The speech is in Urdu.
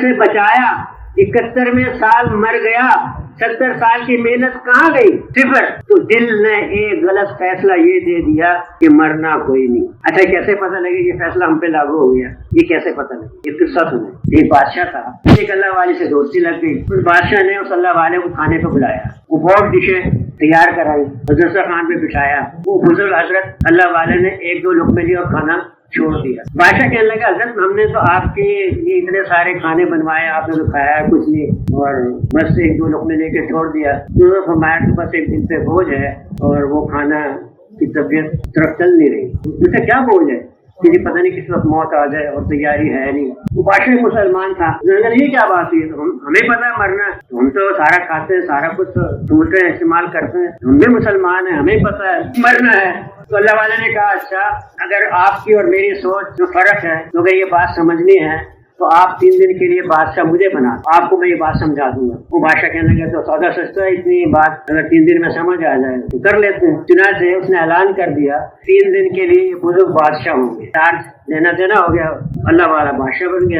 سے بچایا، 71ویں سال مر گیا، 70 سال کی محنت کہاں گئی؟ صفر۔ تو دل نے ایک غلط فیصلہ یہ دے دیا کہ مرنا کوئی نہیں۔ اچھا کیسے پتہ لگے یہ فیصلہ ہم پہ لاگو ہو گیا؟ یہ کیسے پتہ لگے؟ یہ قصہ سنیں۔ ایک بادشاہ تھا، ایک اللہ والے سے دوستی لگ گئی۔ اس بادشاہ نے اس اللہ والے کو کھانے پہ بلایا، وہ بہت ڈشیں تیار کرائی، حضرت خان پہ بٹھایا۔ وہ بزرگ حضرت اللہ والے نے 1-2 لقمے دی اور کھانا چھوڑ دیا۔ بادشاہ کہنے لگا حضرت ہم نے تو آپ کے لیے اتنے سارے کھانے بنوائے، آپ نے تو کھایا کچھ نہیں اور بس 1-2 لقمے لے کے چھوڑ دیا۔ تو فرمایا کہ بس ایک دن پہ بوجھ ہے اور وہ کھانا کی طبیعت طرف چل نہیں رہی۔ مجھ سے کیا بوجھ ہے کہ پتہ نہیں کس وقت موت آ جائے اور تیاری ہے نہیں۔ وہ بادشاہ مسلمان تھا، یہ کیا بات ہے؟ ہمیں پتہ ہے مرنا، ہم تو سارا کھاتے ہیں، سارا کچھ ڈھونڈتے ہیں، استعمال کرتے ہیں، ہم بھی مسلمان ہیں، ہمیں پتہ ہے مرنا ہے۔ تو اللہ والے نے کہا اچھا اگر آپ کی اور میری سوچ جو فرق ہے کیونکہ یہ بات سمجھنی ہے تو آپ 3 دن کے لیے بادشاہ مجھے بنا، آپ کو میں یہ بات سمجھا دوں گا۔ وہ بادشاہ کہنے لگا تو سودا سستا ہے، اتنی بات اگر 3 دن میں سمجھ آ جائے تو کر لیتے ہیں۔ چنانچہ اس نے اعلان کر دیا 3 دن کے لیے یہ بزرگ بادشاہ ہوں گے، چارج لینا دینا ہو گیا، اللہ والا بادشاہ بن گیا۔